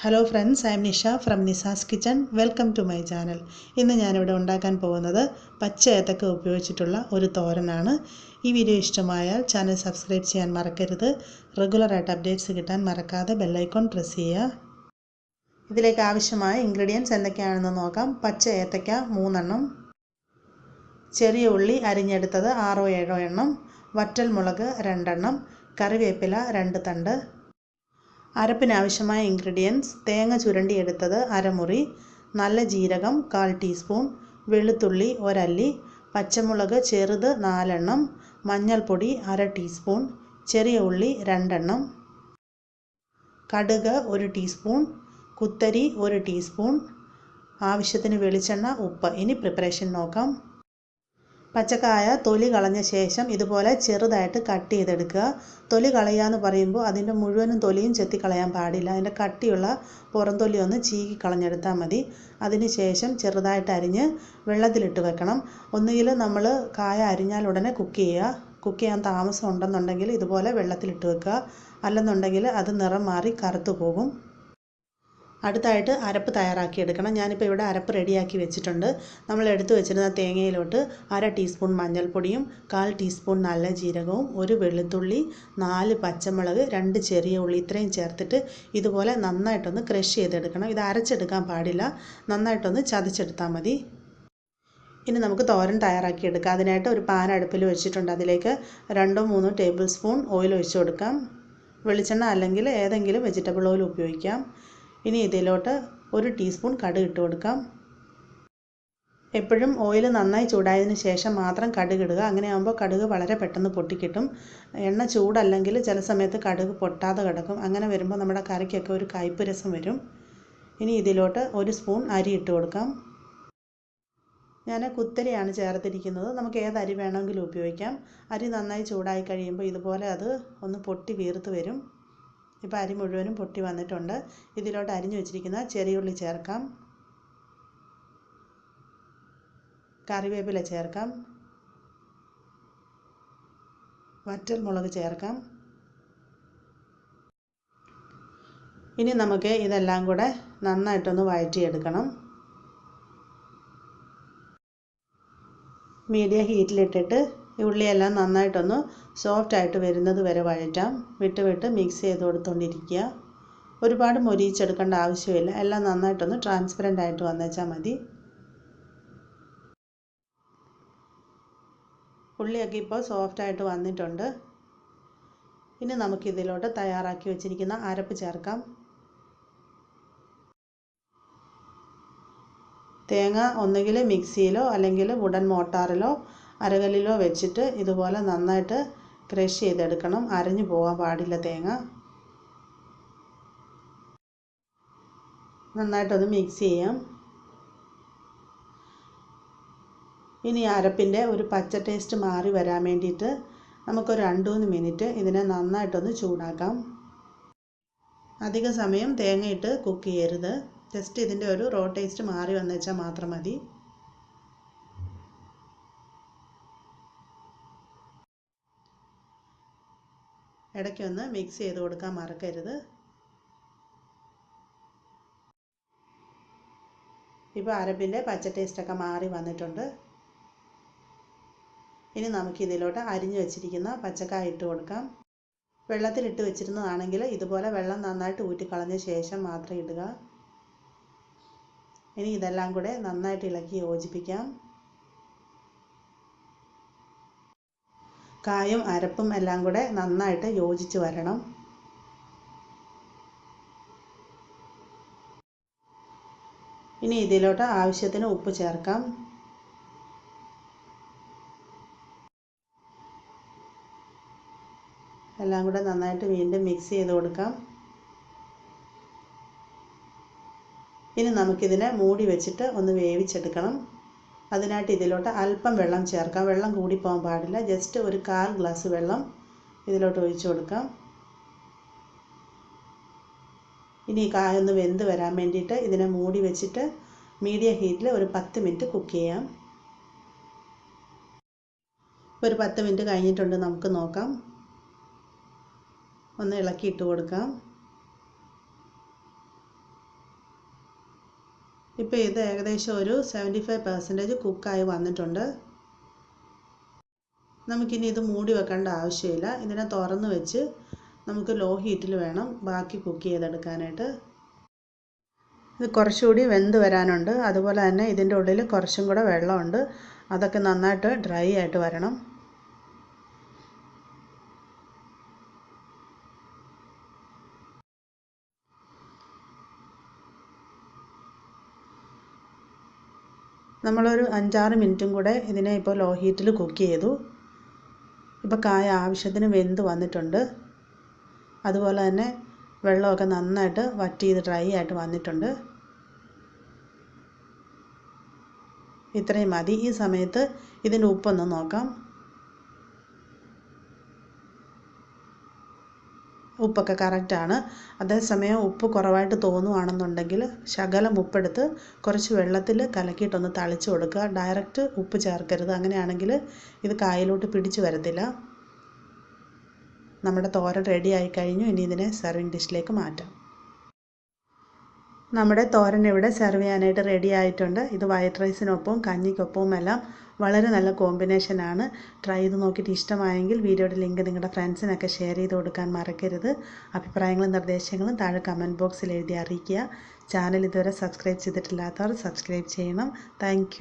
Hello friends, I am Nisha from Nisa's kitchen. Welcome to my channel. ഇന്ന് ഞാനിവിടെ ഉണ്ടാക്കാൻ പോകുന്നത് പച്ച ഏത്തക്ക ഉപയോഗിച്ചിട്ടുള്ള ഒരു തോരനാണ്. ഈ വീഡിയോ ഇഷ്ടമായാൽ ചാനൽ സബ്സ്ക്രൈബ് ചെയ്യാൻ മറക്കരുത്. റെഗുലറായിട്ട് അപ്ഡേറ്റ്സ് കിട്ടാൻ മറക്കാതെ ബെല്ലൈക്കോൺ പ്രസ് ചെയ്യുക. ഇതിലേക്ക് ആവശ്യമായ ഇൻഗ്രീഡിയൻസ് എന്തൊക്കെയാണെന്ന് നോക്കാം. പച്ച ഏത്തക്ക 3 എണ്ണം, ചെറിയ ഉള്ളി അരിഞ്ഞെടുത്തത് 6-7 എണ്ണം, വറ്റൽമുളക് 2 എണ്ണം, കറിവേപ്പില 2 തണ്ട്. അരപ്പിനാവശ്യമായ ഇൻഗ്രീഡിയൻസ്: തേങ്ങ ചുരണ്ടിയെടുത്തത് അരമുറി, നല്ല ജീരകം 1/4 ടീസ്പൂൺ, വെളുത്തുള്ളി 1 അല്ലി, പച്ചമുളക് ചെറുത് 4 എണ്ണം, മഞ്ഞൾപ്പൊടി 1/2 ടീസ്പൂൺ, ചെറിയ ഉള്ളി 2 എണ്ണം, കടുക് 1 ടീസ്പൂൺ, കുത്തരി 1 ടീസ്പൂൺ, ആവശ്യത്തിന് വെളിച്ചെണ്ണ, ഉപ്പ്. ഇനി പ്രിപ്പറേഷൻ നോക്കാം. പച്ചക്കായ തൊലി കളഞ്ഞ ശേഷം ഇതുപോലെ ചെറുതായിട്ട് കട്ട് ചെയ്തെടുക്കുക. തൊലി കളയുക എന്ന് പറയുമ്പോൾ അതിൻ്റെ മുഴുവനും തൊലിയും ചെത്തിക്കളയാൻ പാടില്ല. അതിൻ്റെ കട്ടിയുള്ള പുറം തൊലി ഒന്ന് ചീകി കളഞ്ഞെടുത്താൽ മതി. അതിന് ശേഷം ചെറുതായിട്ട് അരിഞ്ഞ് വെള്ളത്തിലിട്ട് വെക്കണം. ഒന്നുകിൽ നമ്മൾ കായ അരിഞ്ഞാൽ ഉടനെ കുക്ക് ചെയ്യാൻ താമസം ഉണ്ടെന്നുണ്ടെങ്കിൽ ഇതുപോലെ വെള്ളത്തിലിട്ട് വെക്കുക. അല്ലെന്നുണ്ടെങ്കിൽ അത് നിറം മാറി കറുത്തു പോകും. അടുത്തായിട്ട് അരപ്പ് തയ്യാറാക്കിയെടുക്കണം. ഞാനിപ്പോൾ ഇവിടെ അരപ്പ് റെഡിയാക്കി വെച്ചിട്ടുണ്ട്. നമ്മൾ എടുത്തു വെച്ചിരുന്ന തേങ്ങയിലോട്ട് 1/2 ടീസ്പൂൺ മഞ്ഞൾപ്പൊടിയും 1/4 ടീസ്പൂൺ നല്ല ജീരകവും 1 വെളുത്തുള്ളി, 4 പച്ചമുളക്, 2 ചെറിയ ഉള്ളി ഇത്രയും ചേർത്തിട്ട് ഇതുപോലെ നന്നായിട്ടൊന്ന് ക്രഷ് ചെയ്തെടുക്കണം. ഇത് അരച്ചെടുക്കാൻ പാടില്ല, നന്നായിട്ടൊന്ന് ചതച്ചെടുത്താൽ മതി. ഇനി നമുക്ക് തോരൻ തയ്യാറാക്കിയെടുക്കാം. അതിനായിട്ട് ഒരു പാൻ അടുപ്പിൽ വെച്ചിട്ടുണ്ട്. അതിലേക്ക് 2-3 ടേബിൾ സ്പൂൺ ഓയിൽ ഒഴിച്ചു കൊടുക്കാം. വെളിച്ചെണ്ണ അല്ലെങ്കിൽ ഏതെങ്കിലും വെജിറ്റബിൾ ഓയിൽ ഉപയോഗിക്കാം. ഇനി ഇതിലോട്ട് 1 ടീസ്പൂൺ കടുക് ഇട്ട് കൊടുക്കാം. എപ്പോഴും ഓയിൽ നന്നായി ചൂടായതിന് ശേഷം മാത്രം കടുക് ഇടുക. അങ്ങനെയാകുമ്പോൾ കടുക് വളരെ പെട്ടെന്ന് പൊട്ടിക്കിട്ടും. എണ്ണ ചൂടല്ലെങ്കിൽ ചില സമയത്ത് കടുക് പൊട്ടാതെ കിടക്കും. അങ്ങനെ വരുമ്പോൾ നമ്മുടെ കറിക്കൊക്കെ ഒരു കയ്പ്പ് രസം വരും. ഇനി ഇതിലോട്ട് 1 സ്പൂൺ അരി ഇട്ട് കൊടുക്കാം. ഞാൻ കുത്തരിയാണ് ചേർത്തിരിക്കുന്നത്. നമുക്ക് ഏത് അരി വേണമെങ്കിലും ഉപയോഗിക്കാം. അരി നന്നായി ചൂടായി കഴിയുമ്പോൾ ഇതുപോലെ അത് ഒന്ന് പൊട്ടി വീർത്ത് വരും. ഇപ്പോൾ അരി മുഴുവനും പൊട്ടി വന്നിട്ടുണ്ട്. ഇതിലോട്ട് അരിഞ്ഞു വെച്ചിരിക്കുന്ന ചെറിയ ഉള്ളി ചേർക്കാം, കറിവേപ്പില ചേർക്കാം, വറ്റൽമുളക് ചേർക്കാം. ഇനി നമുക്ക് ഇതെല്ലാം കൂടെ നന്നായിട്ടൊന്ന് വഴറ്റിയെടുക്കണം. മീഡിയം ഹീറ്റിലിട്ടിട്ട് ഈ ഉള്ളിയെല്ലാം നന്നായിട്ടൊന്ന് സോഫ്റ്റായിട്ട് വരുന്നത് വരെ വഴറ്റാം. വിട്ട് മിക്സ് ചെയ്ത് കൊടുത്തുകൊണ്ടിരിക്കുക. ഒരുപാട് മൊരിയിച്ചെടുക്കേണ്ട ആവശ്യമില്ല. എല്ലാം നന്നായിട്ടൊന്ന് ട്രാൻസ്പെറൻ്റ് ആയിട്ട് വന്നേച്ചാൽ മതി. ഉള്ളിയൊക്കെ ഇപ്പോൾ സോഫ്റ്റായിട്ട് വന്നിട്ടുണ്ട്. ഇനി നമുക്കിതിലോട്ട് തയ്യാറാക്കി വെച്ചിരിക്കുന്ന അരപ്പ് ചേർക്കാം. തേങ്ങ ഒന്നുകിൽ മിക്സിയിലോ അല്ലെങ്കിൽ വുഡൻ മോട്ടാറിലോ അരകല്ലിലോ വെച്ചിട്ട് ഇതുപോലെ നന്നായിട്ട് ക്രഷ് ചെയ്തെടുക്കണം. അരഞ്ഞു പോകാൻ പാടില്ല തേങ്ങ. നന്നായിട്ടൊന്ന് മിക്സ് ചെയ്യാം. ഇനി അരപ്പിൻ്റെ ഒരു പച്ച ടേസ്റ്റ് മാറി വരാൻ വേണ്ടിയിട്ട് നമുക്കൊരു 2-3 മിനിറ്റ് ഇതിനെ നന്നായിട്ടൊന്ന് ചൂടാക്കാം. അധിക സമയം തേങ്ങയിട്ട് കുക്ക് ചെയ്യരുത്. ജസ്റ്റ് ഇതിൻ്റെ ഒരു റോ ടേസ്റ്റ് മാറി വന്നുവെച്ചാൽ മാത്രം മതി. ഇടയ്ക്കൊന്ന് മിക്സ് ചെയ്ത് കൊടുക്കാൻ മറക്കരുത്. ഇപ്പോൾ അരപ്പിൻ്റെ പച്ച ടേസ്റ്റൊക്കെ മാറി വന്നിട്ടുണ്ട്. ഇനി നമുക്കിതിലോട്ട് അരിഞ്ഞു വെച്ചിരിക്കുന്ന പച്ചക്കായ ഇട്ട് കൊടുക്കാം. വെള്ളത്തിലിട്ട് വെച്ചിരുന്നതാണെങ്കിൽ ഇതുപോലെ വെള്ളം നന്നായിട്ട് ഊറ്റിക്കളഞ്ഞ ശേഷം മാത്രം ഇടുക. ഇനി ഇതെല്ലാം കൂടെ നന്നായിട്ട് ഇളക്കി യോജിപ്പിക്കാം. കായും അരപ്പും എല്ലാം കൂടെ നന്നായിട്ട് യോജിച്ച് വരണം. ഇനി ഇതിലോട്ട് ആവശ്യത്തിന് ഉപ്പ് ചേർക്കാം. എല്ലാം കൂടെ നന്നായിട്ട് വീണ്ടും മിക്സ് ചെയ്ത് കൊടുക്കാം. ഇനി നമുക്കിതിനെ മൂടി വെച്ചിട്ട് ഒന്ന് വേവിച്ചെടുക്കണം. അതിനായിട്ട് ഇതിലോട്ട് അല്പം വെള്ളം ചേർക്കാം. വെള്ളം കൂടിപ്പോകാൻ പാടില്ല. ജസ്റ്റ് ഒരു 1/4 ഗ്ലാസ് വെള്ളം ഇതിലോട്ട് ഒഴിച്ചു കൊടുക്കാം. ഇനി ഈ കായ ഒന്ന് വെന്ത് വരാൻ വേണ്ടിയിട്ട് ഇതിനെ മൂടി വെച്ചിട്ട് മീഡിയം ഹീറ്റിൽ ഒരു 10 മിനിറ്റ് കുക്ക് ചെയ്യാം. ഒരു 10 മിനിറ്റ് കഴിഞ്ഞിട്ടുണ്ട്. നമുക്ക് നോക്കാം. ഒന്ന് ഇളക്കി ഇട്ട് കൊടുക്കാം. ഇപ്പോൾ ഇത് ഏകദേശം ഒരു 75% കുക്കായി വന്നിട്ടുണ്ട്. നമുക്കിനി ഇത് മൂടി വെക്കേണ്ട ആവശ്യമില്ല. ഇതിനെ തുറന്ന് വെച്ച് നമുക്ക് ലോ ഹീറ്റിൽ വേണം ബാക്കി കുക്ക് ചെയ്തെടുക്കാനായിട്ട്. ഇത് കുറച്ചുകൂടി വെന്ത് വരാനുണ്ട്. അതുപോലെ തന്നെ ഇതിൻ്റെ ഉള്ളിൽ കുറച്ചും കൂടെ വെള്ളമുണ്ട്. അതൊക്കെ നന്നായിട്ട് ഡ്രൈ ആയിട്ട് വരണം. നമ്മളൊരു 5-6 മിനിറ്റും കൂടെ ഇതിനെ ഇപ്പോൾ ലോ ഹീറ്റിൽ കുക്ക് ചെയ്തു. ഇപ്പോൾ കായ ആവശ്യത്തിന് വെന്ത് വന്നിട്ടുണ്ട്. അതുപോലെ തന്നെ വെള്ളമൊക്കെ നന്നായിട്ട് വറ്റി ഇത് ഡ്രൈ ആയിട്ട് വന്നിട്ടുണ്ട്. ഇത്രയും മതി. ഈ സമയത്ത് ഇതിൻ്റെ ഉപ്പൊന്ന് നോക്കാം. ഉപ്പൊക്കെ കറക്റ്റാണ്. അതേസമയം ഉപ്പ് കുറവായിട്ട് തോന്നുകയാണെന്നുണ്ടെങ്കിൽ ശകലം ഉപ്പെടുത്ത് കുറച്ച് വെള്ളത്തിൽ കലക്കിയിട്ടൊന്ന് തളിച്ച് കൊടുക്കുക. ഡയറക്റ്റ് ഉപ്പ് ചേർക്കരുത്. അങ്ങനെയാണെങ്കിൽ ഇത് കായലോട്ട് പിടിച്ചു വരത്തില്ല. നമ്മുടെ തോരൻ റെഡി ആയി കഴിഞ്ഞു. ഇനി ഇതിനെ സെർവിങ് ഡിഷിലേക്ക് മാറ്റാം. നമ്മുടെ തോരൻ ഇവിടെ സെർവ് ചെയ്യാനായിട്ട് റെഡി ആയിട്ടുണ്ട്. ഇത് വൈറ്റ് റൈസിനൊപ്പവും കഞ്ഞിക്കൊപ്പവും എല്ലാം വളരെ നല്ല കോമ്പിനേഷനാണ്. ട്രൈ ചെയ്ത് നോക്കിയിട്ട് ഇഷ്ടമായെങ്കിൽ വീഡിയോയുടെ ലിങ്ക് നിങ്ങളുടെ ഫ്രണ്ട്സിനൊക്കെ ഷെയർ ചെയ്ത് കൊടുക്കാൻ മറക്കരുത്. അഭിപ്രായങ്ങളും നിർദ്ദേശങ്ങളും താഴെ കമൻറ്റ് ബോക്സിൽ എഴുതി അറിയിക്കുക. ചാനൽ ഇതുവരെ സബ്സ്ക്രൈബ് ചെയ്തിട്ടില്ലാത്തവർ സബ്സ്ക്രൈബ് ചെയ്യണം. താങ്ക്